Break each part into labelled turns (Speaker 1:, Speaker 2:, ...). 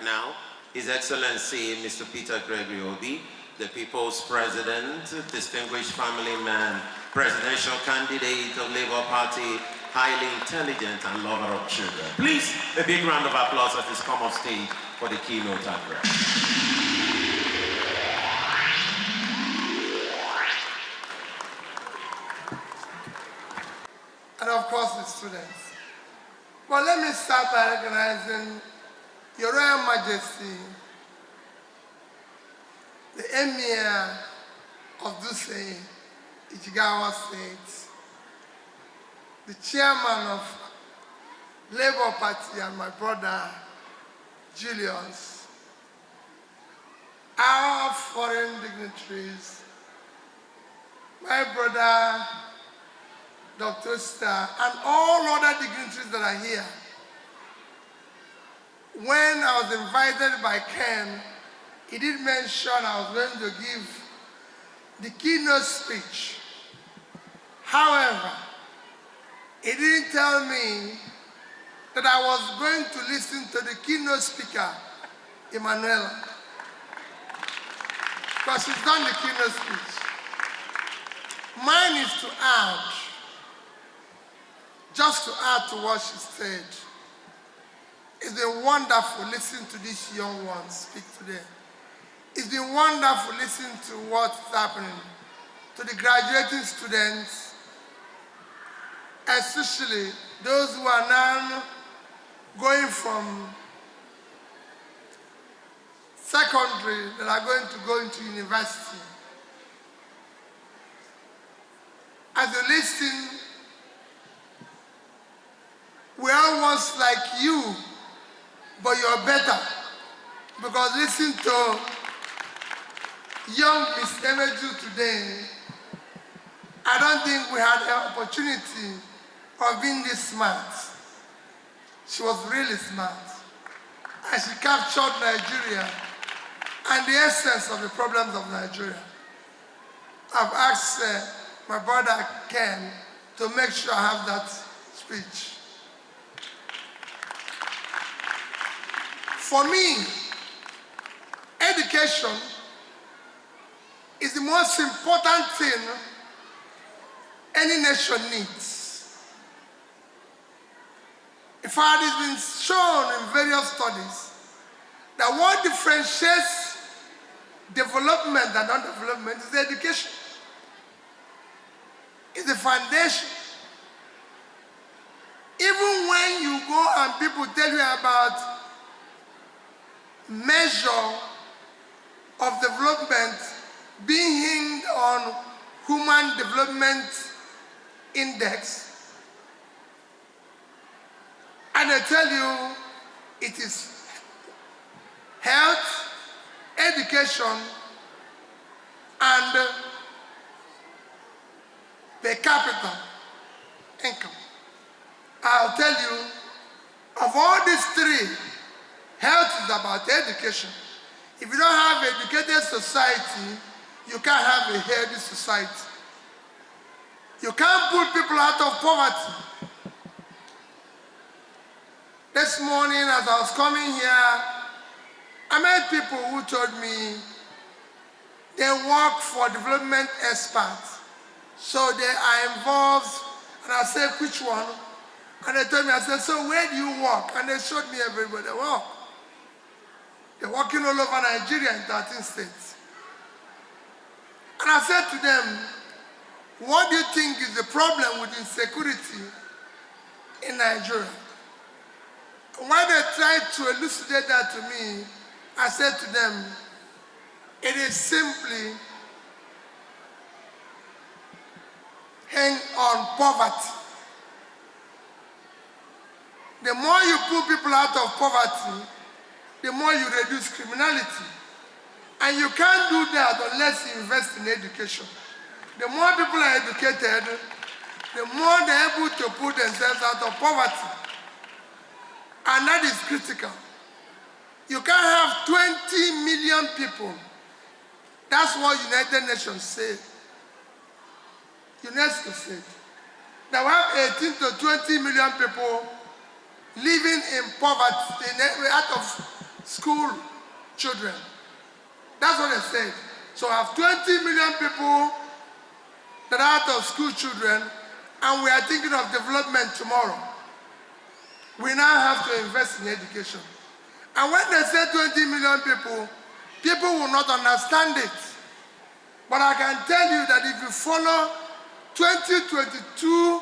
Speaker 1: now, His Excellency Mr. Peter Gregory Obi, the People's President, distinguished family man, presidential candidate of Labour Party, highly intelligent and lover of children. Please, a big round of applause as he's come off stage for the keynote address.
Speaker 2: And of course the students. But let me start by recognizing Your Royal Majesty, the Emir of Dutse, Ichigawa State, the chairman of Labour Party and my brother, Julius, our foreign dignitaries, my brother, Dr. Star, and all other dignitaries that are here. When I was invited by Ken, he did mention I was going to give the keynote speech. However, he didn't tell me that I was going to listen to the keynote speaker, Emanuela, because she's done the keynote speech. Mine is to add, just to add to what she said. It's been wonderful listening to these young ones speak today. It's been wonderful listening to what's happening to the graduating students, especially those who are now going from secondary that are going to go into university. As you listen, we are once like you, but you're better. Because listen to young Miss Emeju today, I don't think we had an opportunity of being this smart. She was really smart. And she captured Nigeria and the essence of the problems of Nigeria. I've asked my brother Ken to make sure I have that speech. For me, education is the most important thing any nation needs. In fact, it's been shown in various studies that what differentiates development and non-development is education. It's the foundation. Even when you go and people tell you about measure of development being hinged on Human Development Index, and I tell you it is health, education, and per capita income. I'll tell you, of all these three, health is about education. If you don't have an educated society, you can't have a healthy society. You can't pull people out of poverty. This morning, as I was coming here, I met people who told me they work for development experts. So they are involved, and I said, which one? And they told me, I said, so where do you work? And they showed me everywhere they work. They're working all over Nigeria in 13 states. And I said to them, what do you think is the problem with insecurity in Nigeria? And when they tried to elucidate that to me, I said to them, it is simply hang on poverty. The more you pull people out of poverty, the more you reduce criminality. And you can't do that unless you invest in education. The more people are educated, the more they're able to pull themselves out of poverty. And that is critical. You can't have 20 million people. That's what United Nations said. UNESCO said. That we have 18 to 20 million people living in poverty, out of school children. That's what they said. So we have 20 million people that are out of school children, and we are thinking of development tomorrow. We now have to invest in education. And when they say 20 million people, people will not understand it. But I can tell you that if you follow 2022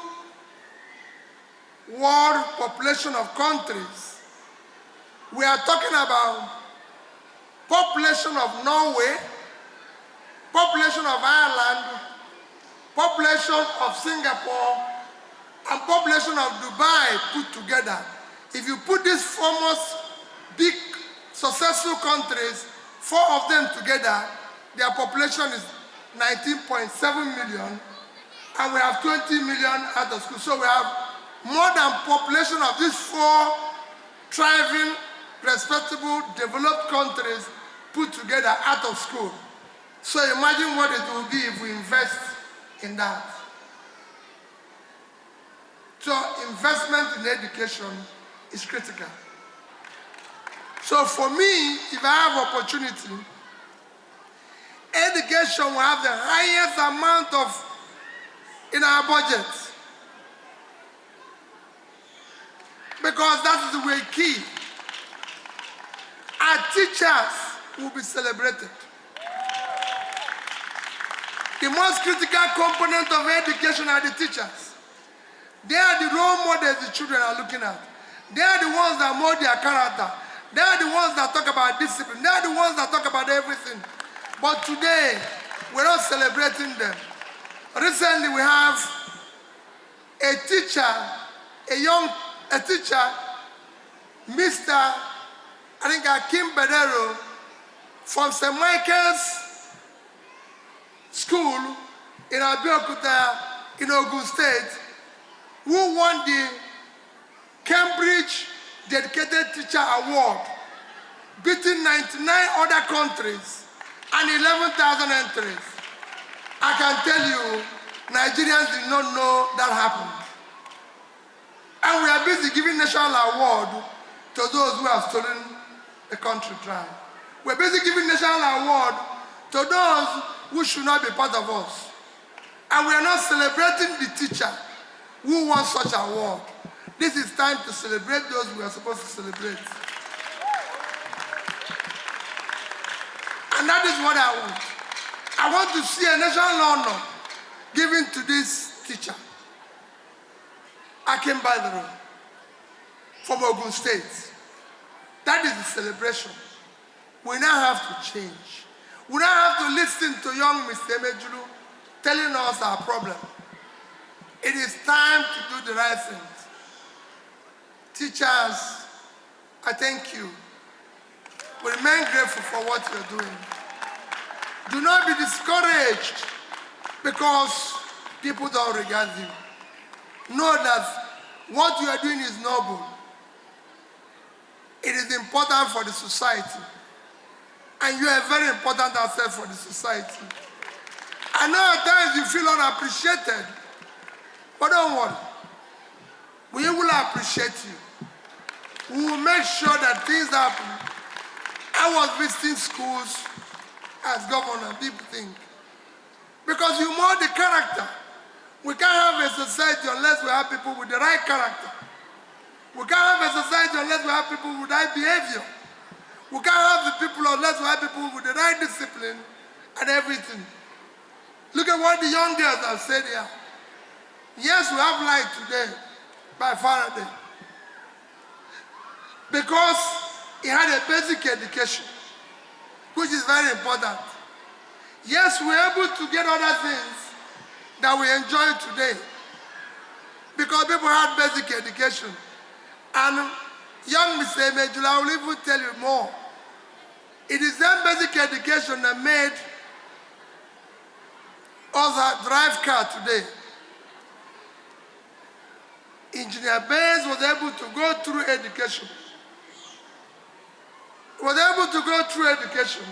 Speaker 2: world population of countries, we are talking about population of Norway, population of Ireland, population of Singapore, and population of Dubai put together. If you put these foremost big successful countries, 4 of them together, their population is 19.7 million, and we have 20 million out of school. So we have more than population of these 4 thriving, respectable, developed countries put together out of school. So imagine what it will be if we invest in that. So investment in education is critical. So for me, if I have opportunity, education will have the highest amount of in our budget, because that is the way key. Our teachers will be celebrated. The most critical component of education are the teachers. They are the role models the children are looking at. They are the ones that mold their character. They are the ones that talk about discipline. They are the ones that talk about everything. But today, we're not celebrating them. Recently, we have a teacher, a teacher, Mr. I think Akim Bedero, from St. Michael's School in Abeokuta, in Ogun State, who won the Cambridge Dedicated Teacher Award, beating 99 other countries and 11,000 entries. I can tell you, Nigerians did not know that happened. And we are busy giving national award to those who have stolen the country dry. We're busy giving national award to those who should not be part of us. And we are not celebrating the teacher who won such an award. This is time to celebrate those we are supposed to celebrate. And that is what I want. I want to see a national honor given to this teacher, Akim Bedero, from Ogun State. That is the celebration. We now have to change. We now have to listen to young Mr. Emejulu telling us our problem. It is time to do the right things. Teachers, I thank you. We remain grateful for what you're doing. Do not be discouraged because people don't regard you. Know that what you are doing is noble. It is important for the society. And you are a very important asset for the society. I know at times you feel unappreciated, but don't worry. We will appreciate you. We will make sure that things happen. I was visiting schools as governor, people think. Because you mold the character. We can't have a society unless we have people with the right character. We can't have a society unless we have people with the right behavior. We can't have the people unless we have people with the right discipline and everything. Look at what the young girls have said here. Yes, we have light today by Faraday. Because he had a basic education, which is very important. Yes, we're able to get other things that we enjoy today because people had basic education. And young Mr. Emejulu, I will even tell you more. It is that basic education that made us drive car today. Engineer Bays was able to go through education. Was able to go through education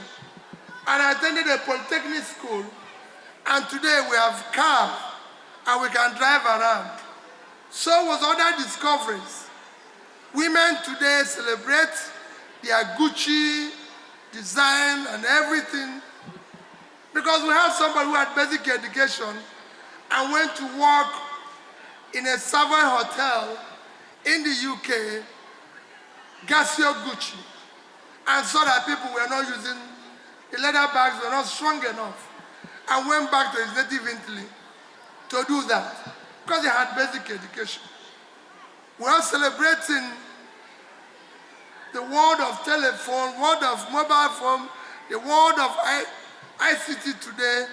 Speaker 2: and attended a polytechnic school, and today we have cars and we can drive around. So was other discoveries. Women today celebrate their Gucci design and everything. Because we had somebody who had basic education and went to work in a Savoy hotel in the UK, Garcia Gucci, and saw that people were not using the leather bags, were not strong enough, and went back to his native Italy to do that because he had basic education. We are celebrating the world of telephone, world of mobile phone, the world of ICT today,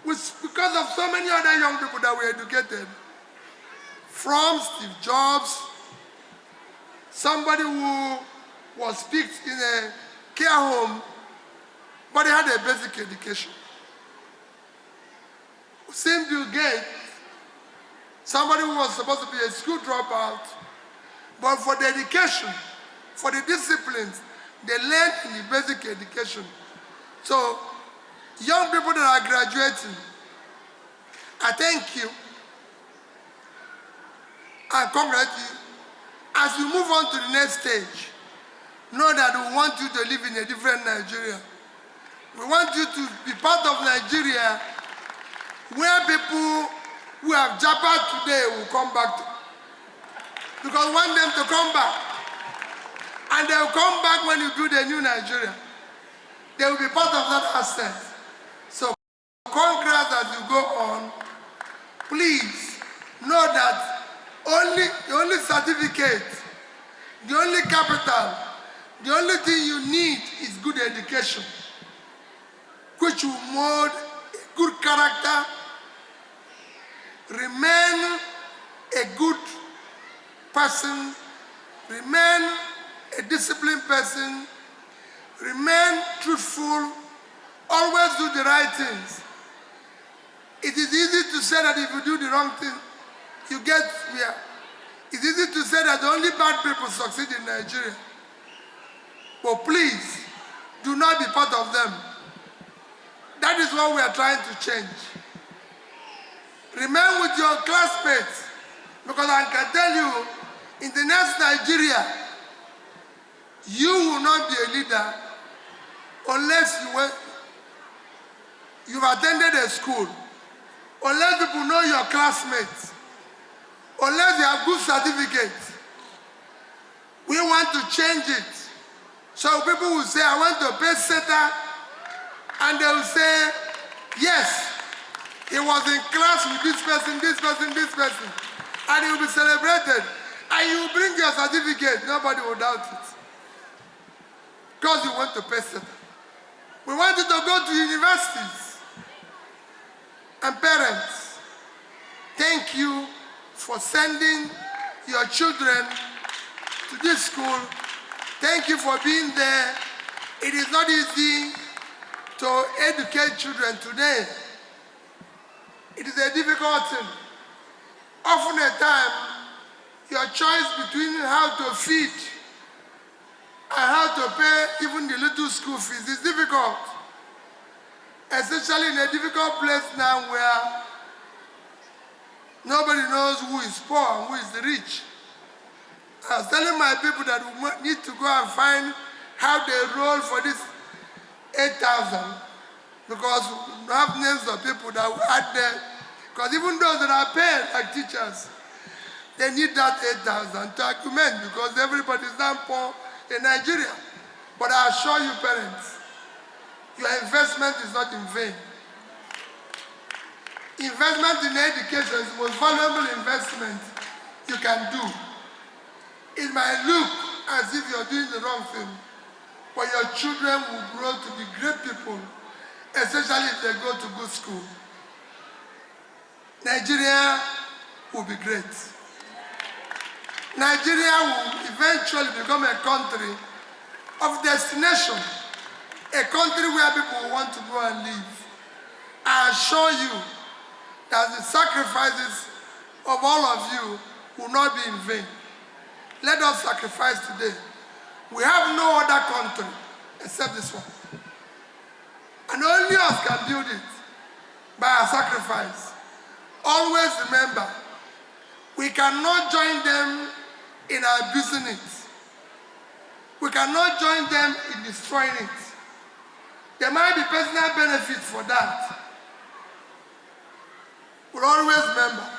Speaker 2: because of so many other young people that were educated. From Steve Jobs, somebody who was picked in a care home, but he had a basic education. Same Bill Gates, somebody who was supposed to be a school dropout, but for the education, for the disciplines, they learned in the basic education. So, young people that are graduating, I thank you and congratulate you. As you move on to the next stage, know that we want you to live in a different Nigeria. We want you to be part of Nigeria where people who have jabbed today will come back to. Because we want them to come back. And they will come back when you build a new Nigeria. They will be part of that asset. So congrats as you go on. Please know that the only certificate, the only capital, the only thing you need is good education, which will mold a good character, remain a good person, remain a disciplined person, remain truthful, always do the right things. It is easy to say that if you do the wrong thing, you get where. It's easy to say that only bad people succeed in Nigeria. But please, do not be part of them. That is what we are trying to change. Remain with your classmates, because I can tell you, in the next Nigeria, you will not be a leader unless you've attended a school, unless people know your classmates, unless you have good certificates. We want to change it. So people will say, I went to PACESETER, and they will say, yes, he was in class with this person, this person, this person, and he will be celebrated. And you will bring your certificate, nobody will doubt it. Because you went to PACESETER. We want you to go to universities. And parents, thank you for sending your children to this school. Thank you for being there. It is not easy to educate children today. It is a difficult thing. Often at time, your choice between how to feed and how to pay even the little school fees is difficult. Especially in a difficult place now where nobody knows who is poor and who is the rich. I was telling my people that we need to go and find how they roll for this 8,000, because we have names of people that will add there. Because even those that are paid like teachers, they need that 8,000 to augment, because everybody is not poor in Nigeria. But I assure you, parents, your investment is not in vain. Investment in education is the most valuable investment you can do. It might look as if you're doing the wrong thing, but your children will grow to be great people, especially if they go to good school. Nigeria will be great. Nigeria will eventually become a country of destination, a country where people want to go and live. I assure you that the sacrifices of all of you will not be in vain. Let us sacrifice today. We have no other country except this one. And only us can build it by our sacrifice. Always remember, we cannot join them in our business. We cannot join them in destroying it. There might be personal benefit for that. We'll always remember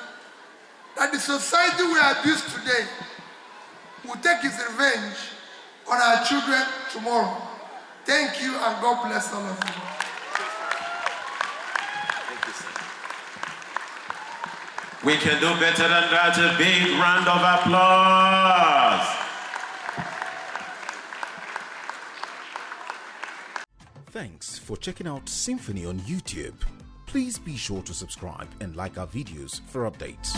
Speaker 2: that the society we abuse today will take its revenge on our children tomorrow. Thank you, and God bless all of you.
Speaker 1: Thank you, sir. We can do better than that. A big round of applause.
Speaker 3: Thanks for checking out SYMFONI on YouTube. Please be sure to subscribe and like our videos for updates.